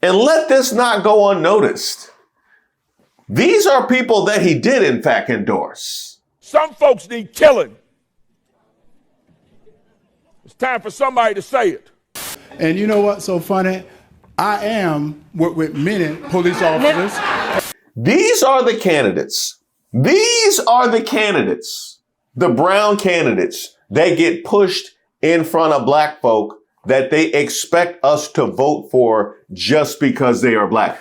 And let this not go unnoticed. These are people that he did, in fact, endorse. Some folks need killing. It's time for somebody to say it. And you know what's so funny? I am with many police officers. These are the candidates. These are the candidates, the brown candidates that get pushed in front of black folk that they expect us to vote for just because they are black.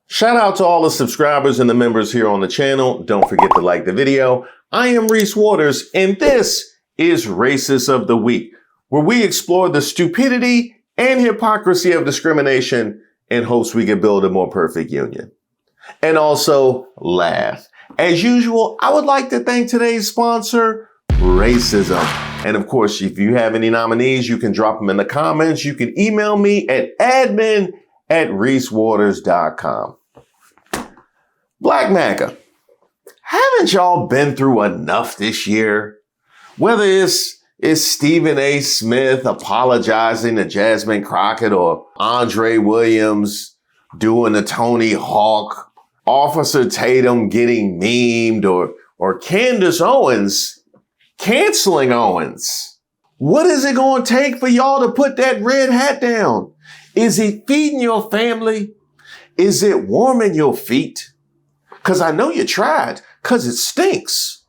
Shout out to all the subscribers and the members here on the channel. Don't forget to like the video. I am Reese Waters, and this is Racist of the Week, where we explore the stupidity and hypocrisy of discrimination in hopes we can build a more perfect union. And also laugh. As usual, I would like to thank today's sponsor, Racism. And of course, if you have any nominees, you can drop them in the comments. You can email me at admin@reesewaters.com. Black Maga, haven't y'all been through enough this year? Whether it's Stephen A. Smith apologizing to Jasmine Crockett, or Andre Williams doing the Tony Hawk, Officer Tatum getting memed, or Candace Owens canceling Owens. What is it going to take for y'all to put that red hat down? Is it feeding your family? Is it warming your feet? Because I know you tried, because it stinks.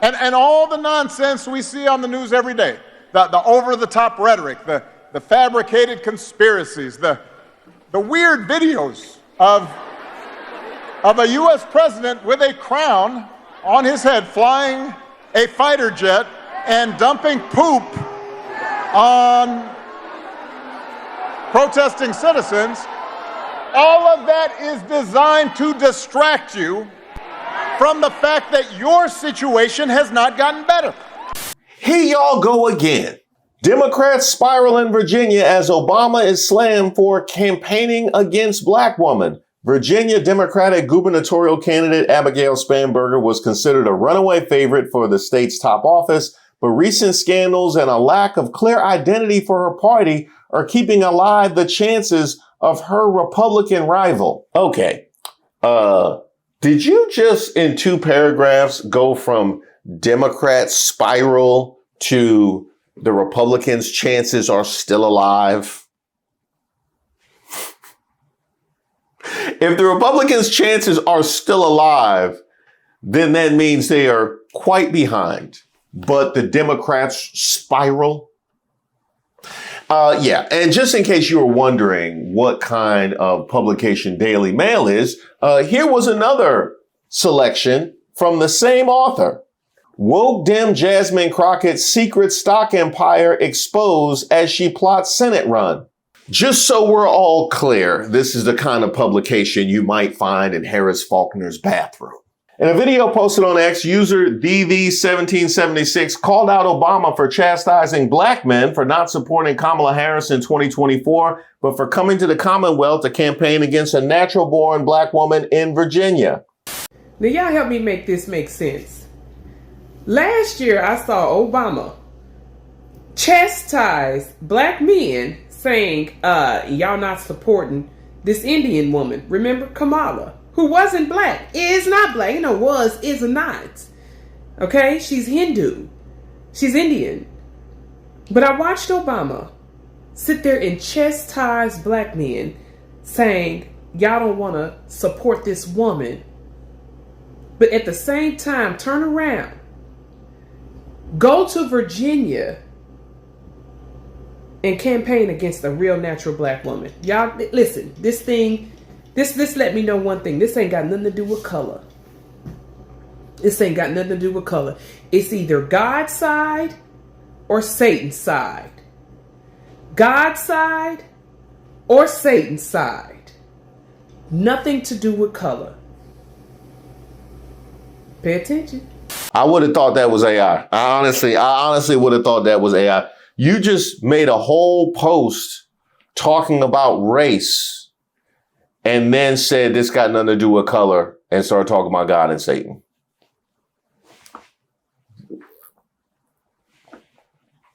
And all the nonsense we see on the news every day, the over-the-top rhetoric, the fabricated conspiracies, the weird videos of a U.S. president with a crown on his head flying a fighter jet and dumping poop on protesting citizens. All of that is designed to distract you from the fact that your situation has not gotten better. Here y'all go again. Democrats spiral in Virginia as Obama is slammed for campaigning against black women. Virginia Democratic gubernatorial candidate Abigail Spanberger was considered a runaway favorite for the state's top office, but recent scandals and a lack of clear identity for her party are keeping alive the chances of her Republican rival. Okay, did you just in 2 paragraphs go from Democrat spiral to the Republicans' chances are still alive? If the Republicans' chances are still alive, then that means they are quite behind. But the Democrats spiral? Yeah, and just in case you were wondering what kind of publication Daily Mail is, here was another selection from the same author. Woke Dem Jasmine Crockett's secret stock empire exposed as she plots Senate run. Just so we're all clear, this is the kind of publication you might find in Harris Faulkner's bathroom. In a video posted on X, user DV1776 called out Obama for chastising black men for not supporting Kamala Harris in 2024, but for coming to the Commonwealth to campaign against a natural-born black woman in Virginia. Now, y'all help me make this make sense. Last year, I saw Obama chastise black men saying, y'all not supporting this Indian woman. Remember Kamala? Who wasn't black, is not black, is not. Okay, she's Hindu, she's Indian. But I watched Obama sit there and chastise black men saying, y'all don't want to support this woman. But at the same time, turn around, go to Virginia and campaign against a real natural black woman. Y'all, listen, this let me know one thing. This ain't got nothing to do with color. This ain't got nothing to do with color. It's either God's side or Satan's side. God's side or Satan's side. Nothing to do with color. Pay attention. I would have thought that was AI. I honestly would have thought that was AI. You just made a whole post talking about race and then said this got nothing to do with color and started talking about God and Satan.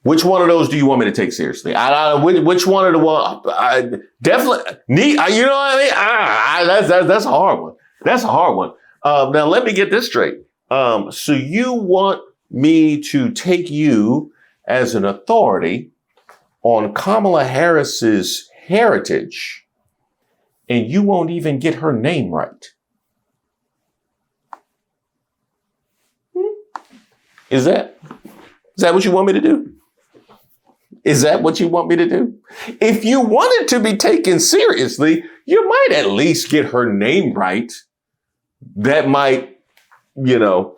Which one of those do you want me to take seriously? Which one of the one? I definitely need. You know what I mean? That's a hard one. That's a hard one. Now let me get this straight. So you want me to take you as an authority on Kamala Harris's heritage, and you won't even get her name right? Is that what you want me to do? Is that what you want me to do? If you wanted to be taken seriously, you might at least get her name right. That might,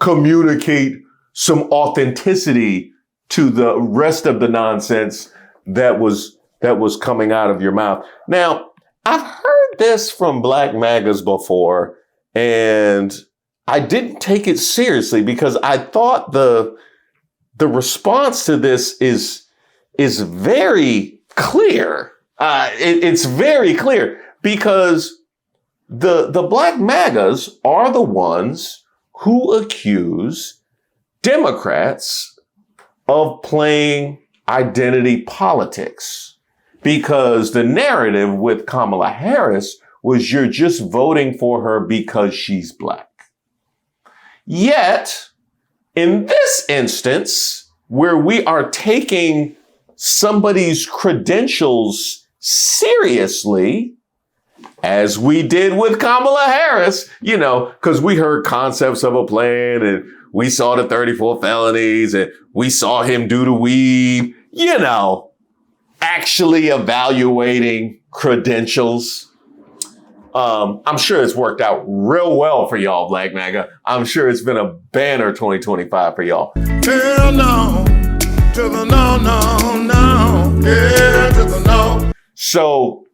communicate some authenticity to the rest of the nonsense that was coming out of your mouth. Now, I've heard this from Black Magas before, and I didn't take it seriously because I thought the response to this is very clear. It's very clear because the Black Magas are the ones who accuse Democrats of playing identity politics, because the narrative with Kamala Harris was you're just voting for her because she's Black. Yet, in this instance, where we are taking somebody's credentials seriously, as we did with Kamala Harris, because we heard concepts of a plan and we saw the 34 felonies and we saw him do the weave, actually evaluating credentials. I'm sure it's worked out real well for y'all, Black Maga. I'm sure it's been a banner 2025 for y'all. Hell no, to the no, no, no, yeah, to the no. So,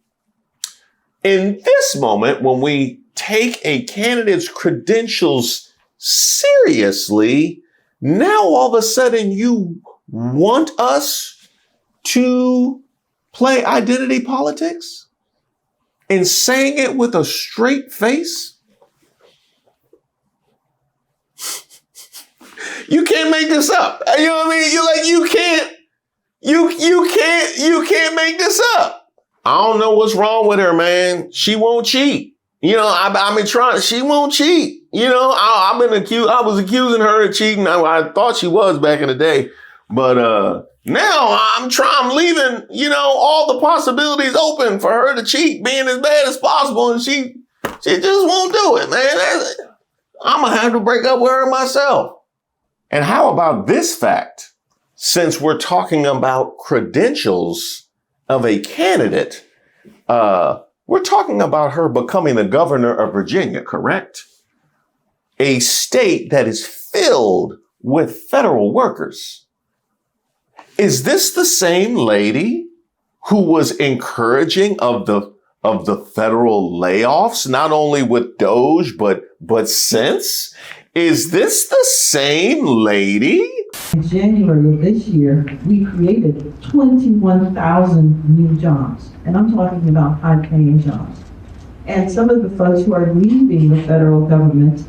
in this moment, when we take a candidate's credentials seriously, now all of a sudden you want us to play identity politics and saying it with a straight face? You can't make this up. You know what I mean? You can't make this up. I don't know what's wrong with her, man. She won't cheat. I've been trying. She won't cheat. I was accusing her of cheating. I thought she was back in the day, but now I'm leaving. All the possibilities open for her to cheat, being as bad as possible, and she just won't do it, man. I'm gonna have to break up with her myself. And how about this fact? Since we're talking about credentials of a candidate, we're talking about her becoming the governor of Virginia, correct? A state that is filled with federal workers. Is this the same lady who was encouraging of the federal layoffs, not only with Doge, but since? Is this the same lady? In January of this year, we created 21,000 new jobs. And I'm talking about high-paying jobs. And some of the folks who are leaving the federal government,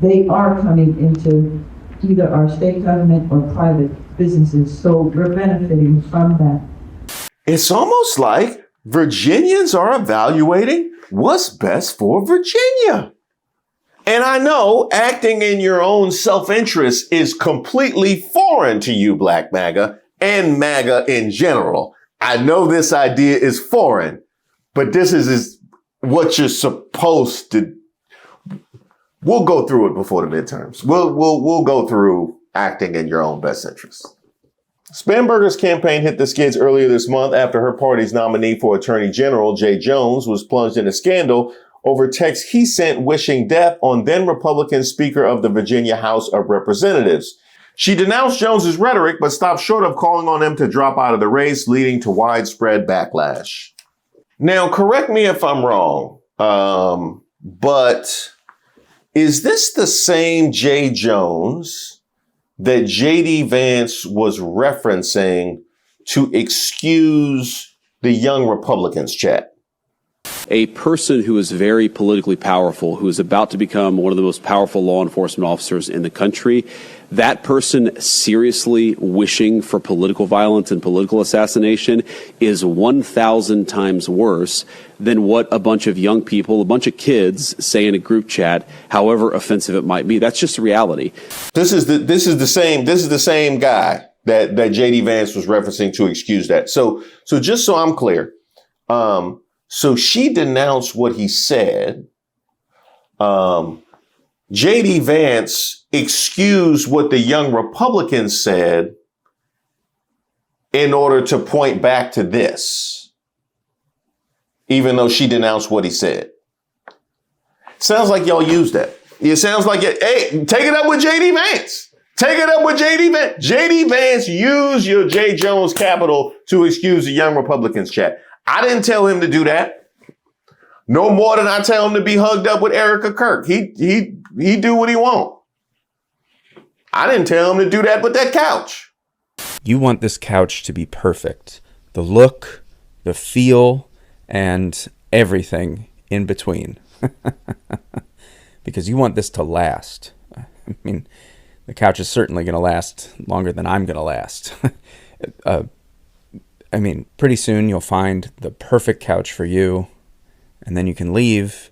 they are coming into either our state government or private businesses. So we're benefiting from that. It's almost like Virginians are evaluating what's best for Virginia. And I know acting in your own self-interest is completely foreign to you, Black Maga, and MAGA in general. I know this idea is foreign, but this is what you're supposed to. We'll go through it before the midterms. We'll go through acting in your own best interest. Spanberger's campaign hit the skids earlier this month after her party's nominee for Attorney General, Jay Jones, was plunged in a scandal over texts he sent wishing death on then Republican Speaker of the Virginia House of Representatives. She denounced Jones's rhetoric, but stopped short of calling on him to drop out of the race, leading to widespread backlash. Now, correct me if I'm wrong, but is this the same Jay Jones that J.D. Vance was referencing to excuse the Young Republicans chat? A person who is very politically powerful, who is about to become one of the most powerful law enforcement officers in the country, that person seriously wishing for political violence and political assassination is 1,000 times worse than what a bunch of young people, a bunch of kids say in a group chat, however offensive it might be. That's just the reality. This is the same guy that JD Vance was referencing to excuse that. So just so I'm clear, so she denounced what he said. JD Vance excused what the young Republicans said in order to point back to this, even though she denounced what he said. Sounds like y'all used that. It sounds like, hey, take it up with JD Vance. Take it up with JD Vance. JD Vance used your J. Jones Capital to excuse the young Republicans chat. I didn't tell him to do that. No more than I tell him to be hugged up with Erica Kirk. He do what he want. I didn't tell him to do that with that couch. You want this couch to be perfect. The look, the feel, and everything in between. Because you want this to last. I mean, the couch is certainly going to last longer than I'm going to last. I mean, pretty soon you'll find the perfect couch for you, and then you can leave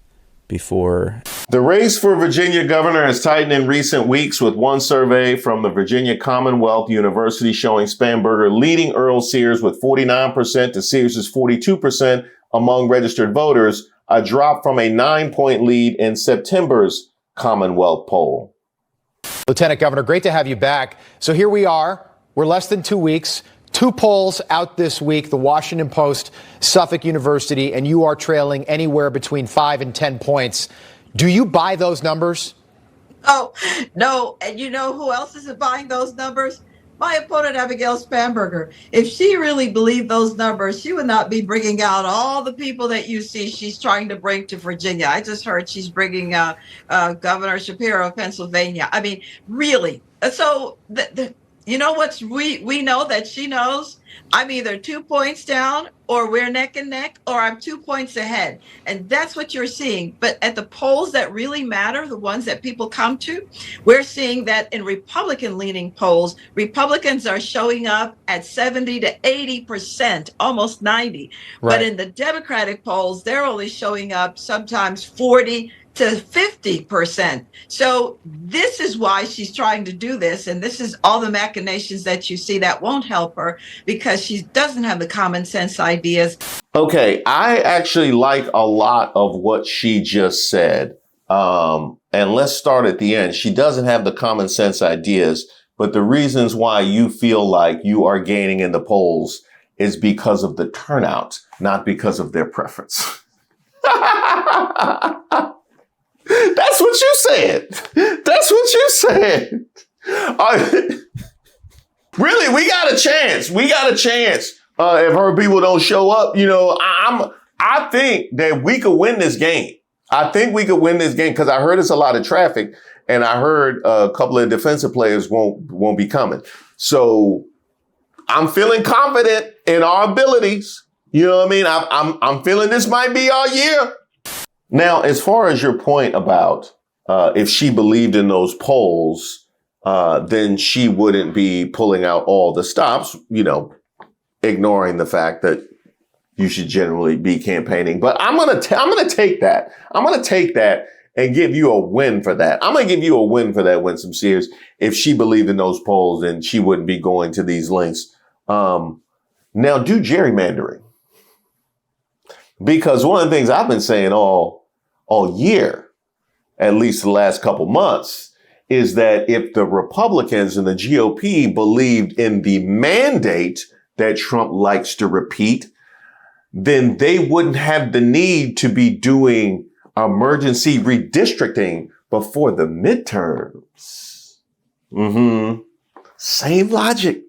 before. The race for Virginia governor has tightened in recent weeks, with one survey from the Virginia Commonwealth University showing Spanberger leading Earle-Sears with 49% to Sears' 42% among registered voters, a drop from a 9-point lead in September's Commonwealth poll. Lieutenant Governor, great to have you back. So here we are. We're less than 2 weeks. 2 polls out this week, the Washington Post, Suffolk University, and you are trailing anywhere between 5 and 10 points. Do you buy those numbers? Oh, no. And you know who else isn't buying those numbers? My opponent, Abigail Spanberger. If she really believed those numbers, she would not be bringing out all the people that you see she's trying to bring to Virginia. I just heard she's bringing Governor Shapiro of Pennsylvania. I mean, really. So you know what's we know that she knows? I'm either 2 points down, or we're neck and neck, or I'm 2 points ahead. And that's what you're seeing. But at the polls that really matter, the ones that people come to, we're seeing that in Republican-leaning polls, Republicans are showing up at 70 to 80%, almost 90. Right. But in the Democratic polls, they're only showing up sometimes 40 to 50%. So this is why she's trying to do this. And this is all the machinations that you see that won't help her, because she doesn't have the common sense ideas. Okay, I actually like a lot of what she just said. And let's start at the end. She doesn't have the common sense ideas, but the reasons why you feel like you are gaining in the polls is because of the turnout, not because of their preference. That's what you said. That's what you said. Really, we got a chance. We got a chance. If her people don't show up, you know, I think that we could win this game. I think we could win this game because I heard it's a lot of traffic, and I heard a couple of defensive players won't be coming. So I'm feeling confident in our abilities. You know what I mean? I'm feeling this might be our year. Now, as far as your point about if she believed in those polls, then she wouldn't be pulling out all the stops, you know, ignoring the fact that you should generally be campaigning. But I'm gonna take that. I'm gonna take that and give you a win for that. I'm gonna give you a win for that, Winsome Sears. If she believed in those polls, then she wouldn't be going to these links. Now, do gerrymandering, because one of the things I've been saying all year, at least the last couple months, is that if the Republicans and the GOP believed in the mandate that Trump likes to repeat, then they wouldn't have the need to be doing emergency redistricting before the midterms. Same logic.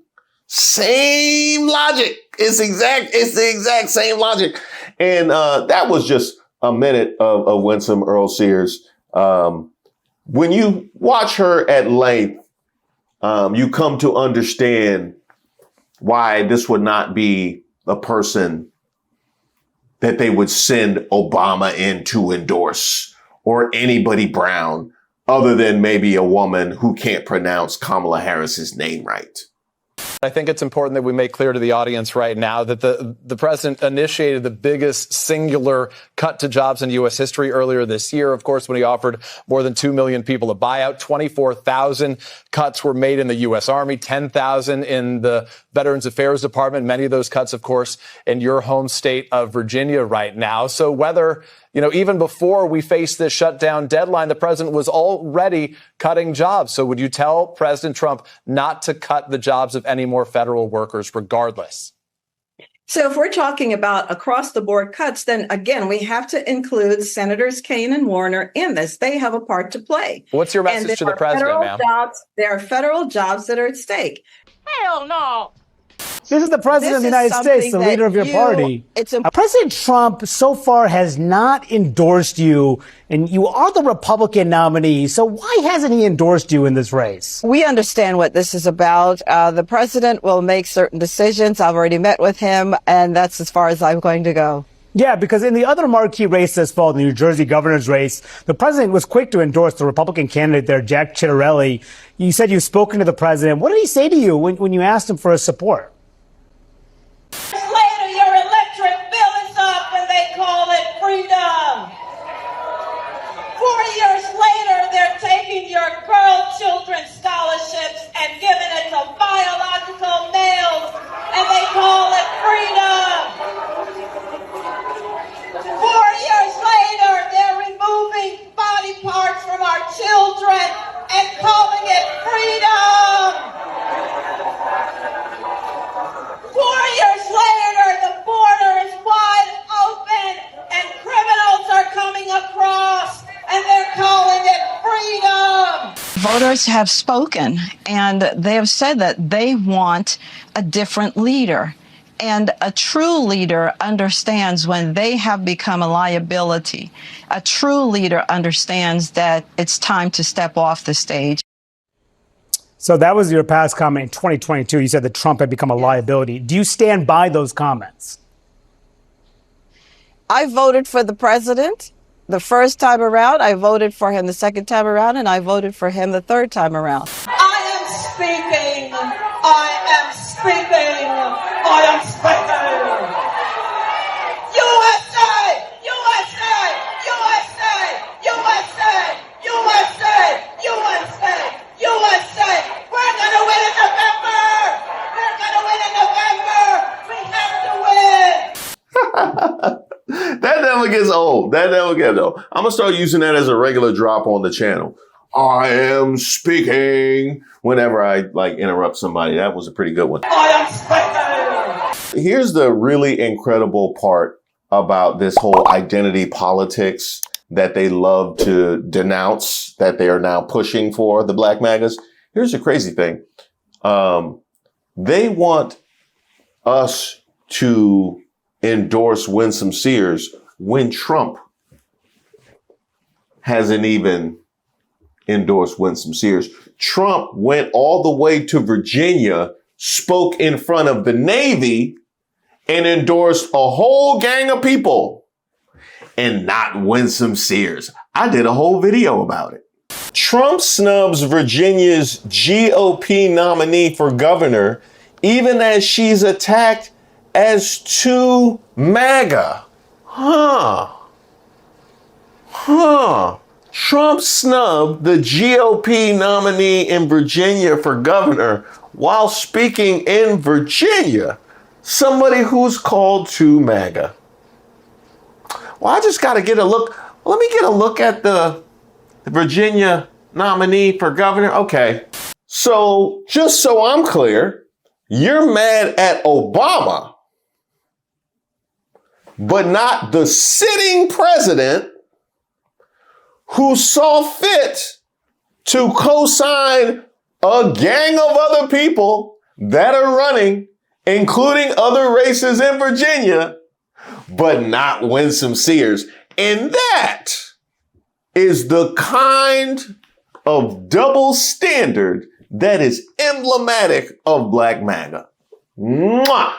Same logic. It's the exact same logic. And that was just a minute of Winsome Earle-Sears. When you watch her at length, you come to understand why this would not be a person that they would send Obama in to endorse, or anybody brown, other than maybe a woman who can't pronounce Kamala Harris's name right. I think it's important that we make clear to the audience right now that the president initiated the biggest singular cut to jobs in U.S. history earlier this year, of course, when he offered more than 2 million people a buyout. 24,000 cuts were made in the U.S. Army, 10,000 in the Veterans Affairs Department. Many of those cuts, of course, in your home state of Virginia right now. So whether, even before we face this shutdown deadline, the president was already cutting jobs. So would you tell President Trump not to cut the jobs of any more federal workers regardless? So if we're talking about across the board cuts, then again, we have to include Senators Kaine and Warner in this. They have a part to play. What's your message to the president, ma'am? There are federal jobs that are at stake. Hell no. This is the president of the United States, the leader of your party. President Trump so far has not endorsed you, and you are the Republican nominee. So why hasn't he endorsed you in this race? We understand what this is about. The president will make certain decisions. I've already met with him, and that's as far as I'm going to go. Yeah, because in the other marquee race this fall, the New Jersey governor's race, the president was quick to endorse the Republican candidate there, Jack Ciattarelli. You said you've spoken to the president. What did he say to you when you asked him for his support? Later, your electric bill is up and they call it freedom. 4 years later, they're taking your girl children's scholarships and giving it to biological males, and they call it freedom. 4 years later, they're removing body parts from our children and calling it freedom. 4 years later, the border is wide open and criminals are coming across and they're calling it freedom. Voters have spoken, and they have said that they want a different leader. And a true leader understands when they have become a liability. A true leader understands that it's time to step off the stage. So that was your past comment in 2022. You said that Trump had become a liability. Do you stand by those comments? I voted for the president the first time around. I voted for him the second time around, and I voted for him the third time around. I am speaking. I am speaking. I am speaking. USA! USA! USA! USA! USA! USA! USA! We're gonna win in November! We're gonna win in November! We have to win! That never gets old. That never gets old. I'm gonna start using that as a regular drop on the channel. I am speaking. Whenever I interrupt somebody, that was a pretty good one. I am speaking. Here's the really incredible part about this whole identity politics that they love to denounce, that they are now pushing for, the Black Magas. Here's the crazy thing. They want us to endorse Winsome Earle-Sears when Trump hasn't even endorsed Winsome Earle-Sears. Trump went all the way to Virginia, spoke in front of the Navy, and endorsed a whole gang of people, and not Winsome Earle-Sears. I did a whole video about it. Trump snubs Virginia's GOP nominee for governor, even as she's attacked as too MAGA. Trump snubbed the GOP nominee in Virginia for governor while speaking in Virginia. Somebody who's called to MAGA. Well, I just got to get a look. Let me get a look at the Virginia nominee for governor. Okay. So just so I'm clear, you're mad at Obama, but not the sitting president who saw fit to co-sign a gang of other people that are running, including other races in Virginia, but not Winsome Earle-Sears. And that is the kind of double standard that is emblematic of Black Maga. Mwah!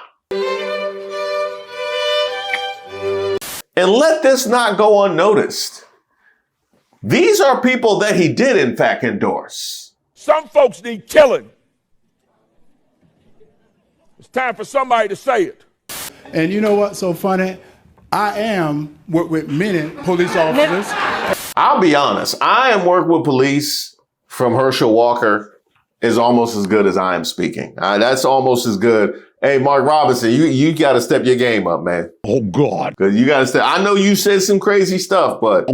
And let this not go unnoticed. These are people that he did, in fact, endorse. Some folks need killing. It's time for somebody to say it. And you know what's so funny? I am work with many police officers. I'll be honest. I am work with police from Herschel Walker is almost as good as I am speaking. That's almost as good. Hey, Mark Robinson, you got to step your game up, man. Oh, God. Because you got to step. I know you said some crazy stuff, but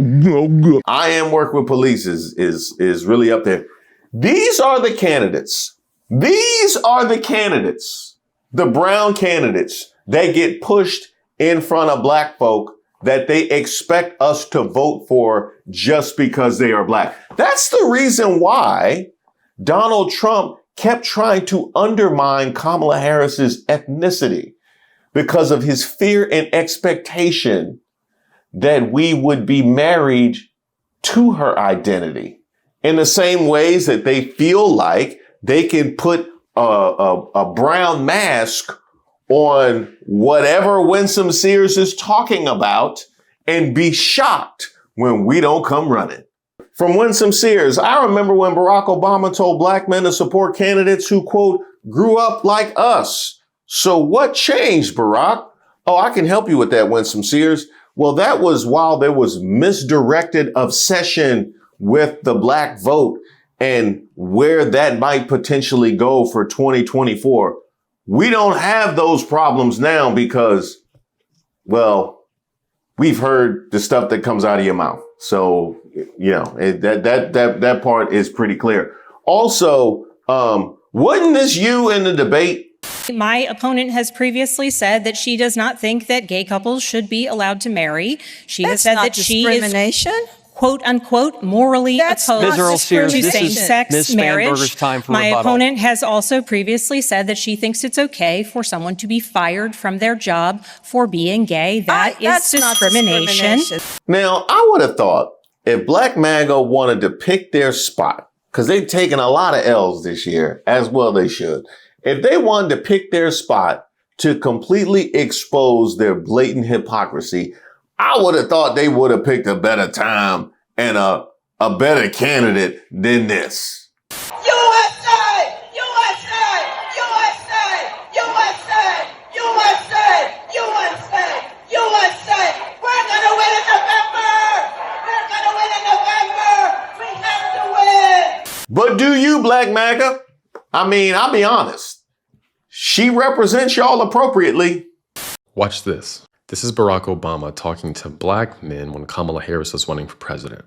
I am work with police is really up there. These are the candidates. These are the candidates, the brown candidates that get pushed in front of black folk that they expect us to vote for just because they are black. That's the reason why Donald Trump kept trying to undermine Kamala Harris's ethnicity, because of his fear and expectation that we would be married to her identity in the same ways that they feel like they can put a brown mask on whatever Winsome Earle-Sears is talking about and be shocked when we don't come running. From Winsome Earle-Sears, I remember when Barack Obama told black men to support candidates who, quote, grew up like us. So what changed, Barack? Oh, I can help you with that, Winsome Earle-Sears. Well, that was while there was misdirected obsession with the black vote and where that might potentially go for 2024. We don't have those problems now because, well, we've heard the stuff that comes out of your mouth. So, you know, that part is pretty clear. Also, wasn't this you in the debate? My opponent has previously said that she does not think that gay couples should be allowed to marry. She has said that she is, quote unquote, morally opposed to same-sex marriage. My opponent has also previously said that she thinks it's okay for someone to be fired from their job for being gay. That's discrimination. Now, I would have thought if Black Maga wanted to pick their spot, because they've taken a lot of L's this year, as well they should. If they wanted to pick their spot to completely expose their blatant hypocrisy, I would have thought they would have picked a better time and a better candidate than this. USA! USA! USA! USA! USA! USA! USA! We're gonna win in November! We're gonna win in November! We have to win! But do you, Black Maga? I mean, I'll be honest. She represents y'all appropriately. Watch this. This is Barack Obama talking to black men when Kamala Harris was running for president.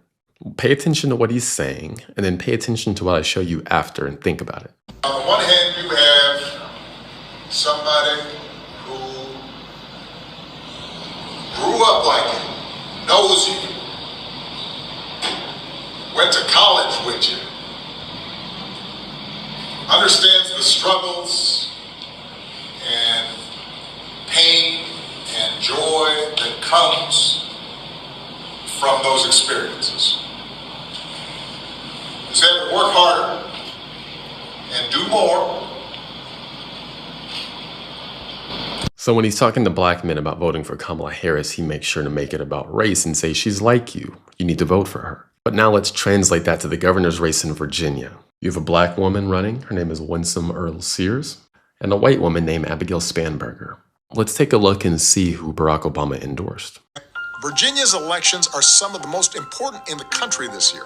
Pay attention to what he's saying, and then pay attention to what I show you after and think about it. On the one hand, you have somebody who grew up like you, knows you, went to college with you, understands the struggles and pain and joy that comes from those experiences. He said to work harder and do more. So when he's talking to black men about voting for Kamala Harris, he makes sure to make it about race and say she's like you. You need to vote for her. But now let's translate that to the governor's race in Virginia. You have a black woman running. Her name is Winsome Earle-Sears. And a white woman named Abigail Spanberger. Let's take a look and see who Barack Obama endorsed. Virginia's elections are some of the most important in the country this year,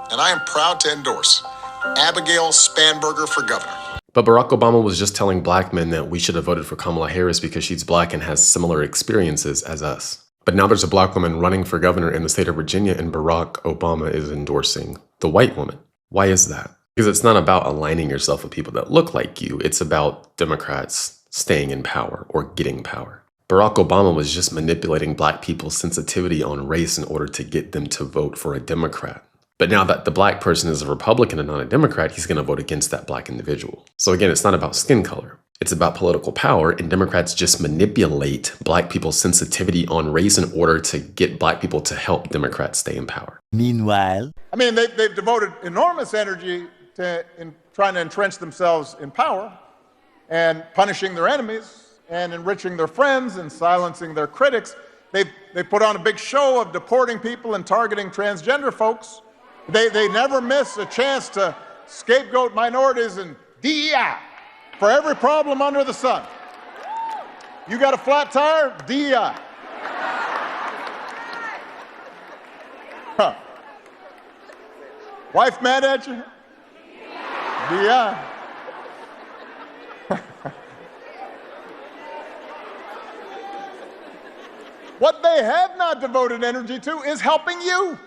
and I am proud to endorse Abigail Spanberger for governor. But Barack Obama was just telling black men that we should have voted for Kamala Harris because she's black and has similar experiences as us. But now there's a black woman running for governor in the state of Virginia, and Barack Obama is endorsing the white woman. Why is that? Because it's not about aligning yourself with people that look like you. It's about Democrats staying in power or getting power. Barack Obama was just manipulating black people's sensitivity on race in order to get them to vote for a Democrat. But now that the black person is a Republican and not a Democrat, he's going to vote against that black individual. So again, it's not about skin color. It's about political power, and Democrats just manipulate black people's sensitivity on race in order to get black people to help Democrats stay in power. Meanwhile, I mean, they've devoted enormous energy in trying to entrench themselves in power and punishing their enemies and enriching their friends and silencing their critics. They put on a big show of deporting people and targeting transgender folks. They never miss a chance to scapegoat minorities and DEI for every problem under the sun. You got a flat tire? DEI. Huh. Wife mad at you? DEI. What they have not devoted energy to is helping you.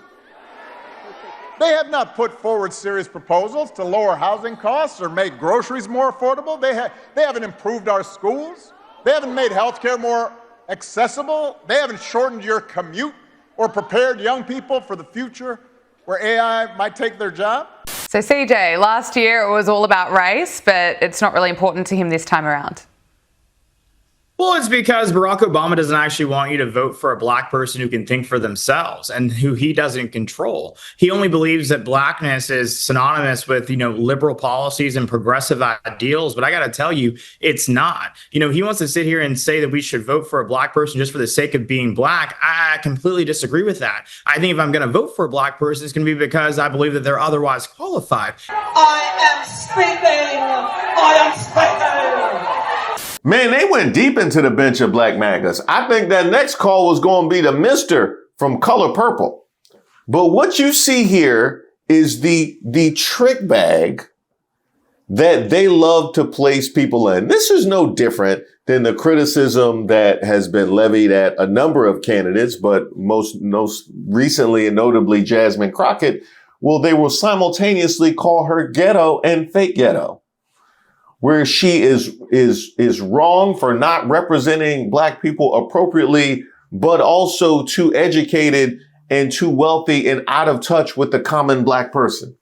They have not put forward serious proposals to lower housing costs or make groceries more affordable. They haven't improved our schools. They haven't made healthcare more accessible. They haven't shortened your commute or prepared young people for the future where AI might take their job. So CJ, last year it was all about race, but it's not really important to him this time around. Well, it's because Barack Obama doesn't actually want you to vote for a black person who can think for themselves and who he doesn't control. He only believes that blackness is synonymous with, liberal policies and progressive ideals. But I got to tell you, it's not. He wants to sit here and say that we should vote for a black person just for the sake of being black. I completely disagree with that. I think if I'm going to vote for a black person, it's going to be because I believe that they're otherwise qualified. I am speaking. I am speaking. Man, they went deep into the bench of Black Magas. I think that next call was going to be the Mr. from Color Purple. But what you see here is the trick bag that they love to place people in. This is no different than the criticism that has been levied at a number of candidates, but most recently and notably Jasmine Crockett. Well, they will simultaneously call her ghetto and fake ghetto, where she is wrong for not representing black people appropriately, but also too educated and too wealthy and out of touch with the common black person.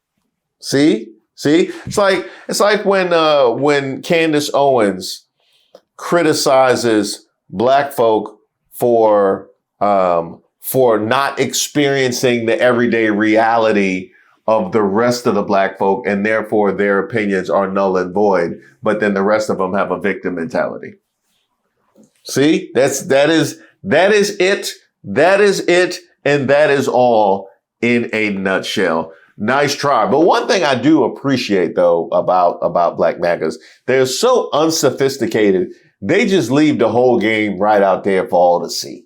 See? It's like when Candace Owens criticizes black folk for not experiencing the everyday reality of the rest of the black folk, and therefore their opinions are null and void, but then the rest of them have a victim mentality. See, that is it, and that is all in a nutshell. Nice try. But one thing I do appreciate though about Black Magas, they're so unsophisticated, they just leave the whole game right out there for all to see.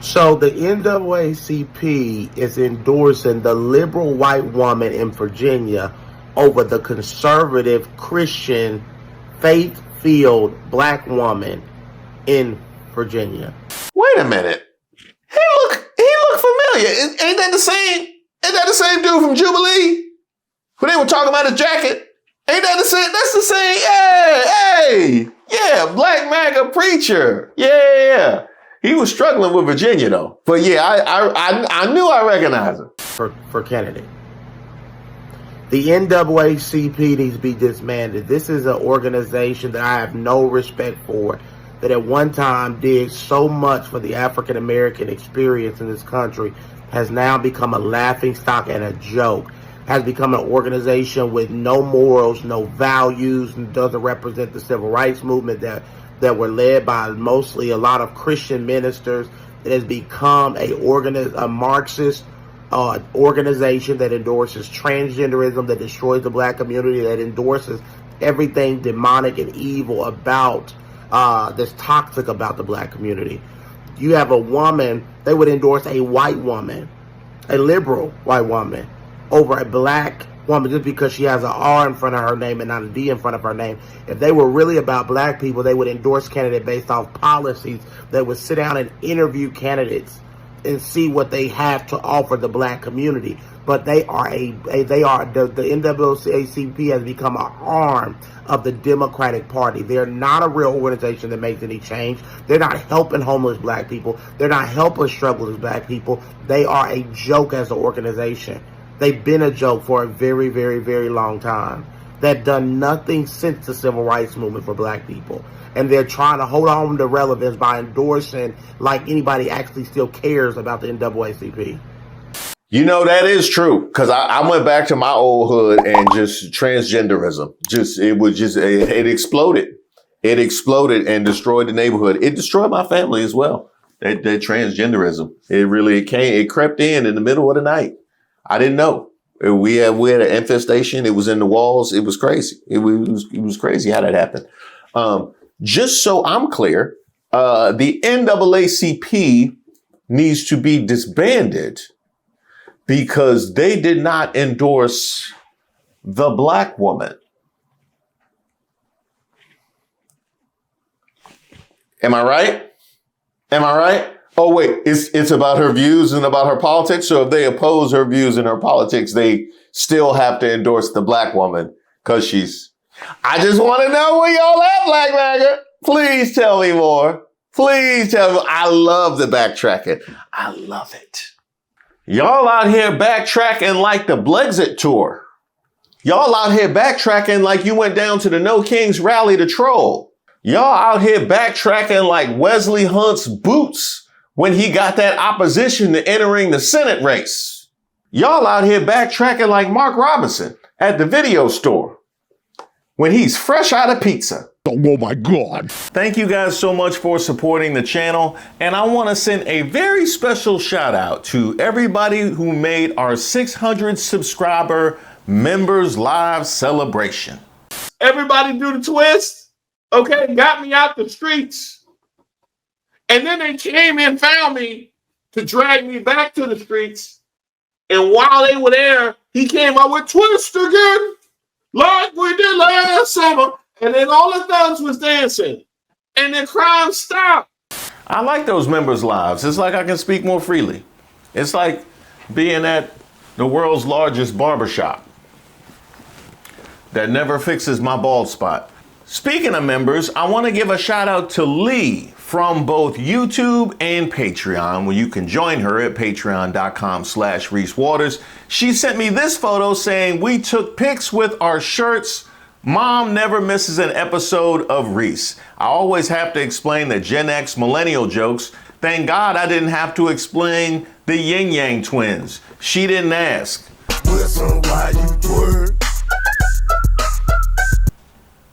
So the NAACP is endorsing the liberal white woman in Virginia over the conservative Christian faith-filled black woman in Virginia. Wait a minute. He look familiar. Ain't that the same dude from Jubilee? Who they were talking about his jacket? Ain't that the same? That's the same. Hey. Yeah, Black Maga preacher. Yeah. He was struggling with Virginia though. But yeah, I knew I recognized him. For candidate. The NAACP needs to be disbanded. This is an organization that I have no respect for, that at one time did so much for the African American experience in this country, has now become a laughingstock and a joke, has become an organization with no morals, no values, and doesn't represent the civil rights movement that were led by mostly a lot of Christian ministers. It has become a Marxist organization that endorses transgenderism, that destroys the black community, that endorses everything demonic and evil about that's toxic about the black community. You have a woman, they would endorse a white woman, a liberal white woman, over a black woman just because she has an R in front of her name and not a D in front of her name. If they were really about black people, they would endorse candidates based off policies. They would sit down and interview candidates and see what they have to offer the black community. But the NAACP has become an arm of the Democratic Party. They're not a real organization that makes any change. They're not helping homeless black people. They're not helping strugglers black people. They are a joke as an organization. They've been a joke for a very, very, very long time. They've done nothing since the civil rights movement for black people. And they're trying to hold on to relevance by endorsing like anybody actually still cares about the NAACP. You know, that is true. Because I went back to my old hood and just transgenderism. It exploded. It exploded and destroyed the neighborhood. It destroyed my family as well. that transgenderism. It crept in the middle of the night. I didn't know. We had an infestation. It was in the walls. It was crazy. It was crazy how that happened. Just so I'm clear, the NAACP needs to be disbanded because they did not endorse the black woman. Am I right? Am I right? Oh, wait, it's about her views and about her politics. So if they oppose her views and her politics, they still have to endorse the black woman because I just want to know where y'all at, Black Maga. Please tell me more. Please tell me. I love the backtracking. I love it. Y'all out here backtracking like the Blexit tour. Y'all out here backtracking like you went down to the No Kings rally to troll. Y'all out here backtracking like Wesley Hunt's boots when he got that opposition to entering the Senate race. Y'all out here backtracking like Mark Robinson at the video store when he's fresh out of pizza. Oh my God. Thank you guys so much for supporting the channel. And I want to send a very special shout out to everybody who made our 600 subscriber members live celebration. Everybody do the twist. Okay, got me out the streets. And then they came and found me to drag me back to the streets. And while they were there, he came out with twist again, like we did last summer. And then all the thugs was dancing. And then crime stopped. I like those members' lives. It's like I can speak more freely. It's like being at the world's largest barbershop that never fixes my bald spot. Speaking of members, I want to give a shout out to Lee from both YouTube and Patreon, where you can join her at patreon.com/Reese Waters. She sent me this photo saying we took pics with our shirts. Mom never misses an episode of Reese. I always have to explain the Gen X millennial jokes. Thank God I didn't have to explain the Yin Yang twins. She didn't ask.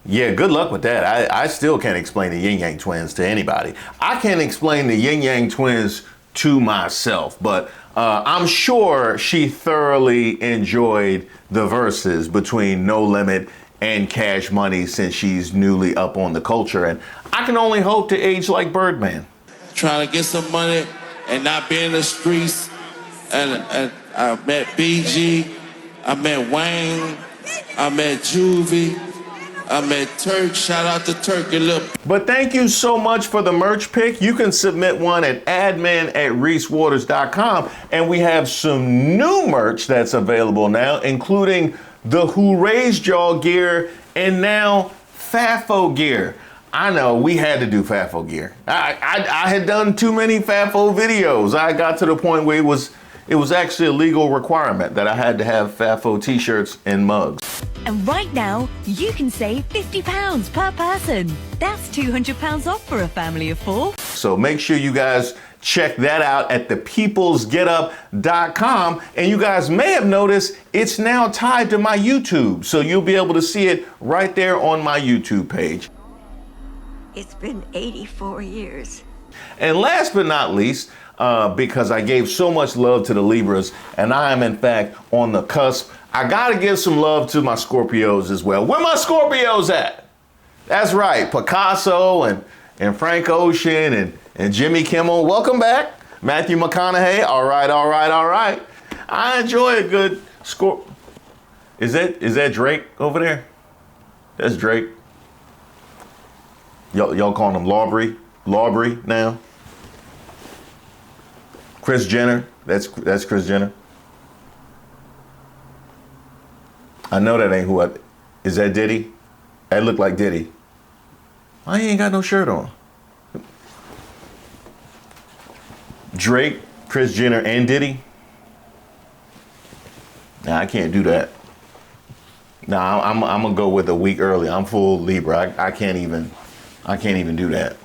Yeah, good luck with that. I still can't explain the Yin Yang twins to anybody. I can't explain the Yin Yang twins to myself, but I'm sure she thoroughly enjoyed the verses between No Limit and Cash Money since she's newly up on the culture, and I can only hope to age like Birdman. Trying to get some money and not be in the streets, and I met BG, I met Wayne, I met Juvie, I met Turk. Shout out to Turk, you little. But thank you so much for the merch pick. You can submit one at admin@reesewaters.com, and we have some new merch that's available now, including the Who Raised Y'all gear and now FAFO gear. I know we had to do FAFO gear. I had done too many FAFO videos. I got to the point where it was actually a legal requirement that I had to have FAFO t-shirts and mugs. And right now, you can save £50 per person. That's £200 off for a family of 4. So make sure you guys check that out at thepeoplesgetup.com. And you guys may have noticed it's now tied to my YouTube. So you'll be able to see it right there on my YouTube page. It's been 84 years. And last but not least, because I gave so much love to the Libras, and I am in fact on the cusp, I gotta give some love to my Scorpios as well. Where my Scorpios at? That's right, Picasso and Frank Ocean and Jimmy Kimmel. Welcome back. Matthew McConaughey. All right. I enjoy a good Scorp. Is that Drake over there? That's Drake. Y'all calling him Lawbury now? Kris Jenner. That's Kris Jenner. I know that ain't who is that Diddy? That look like Diddy. Why he ain't got no shirt on? Drake, Kris Jenner, and Diddy? Nah, I can't do that. Nah, I'm gonna go with a week early. I'm full Libra. I can't even do that.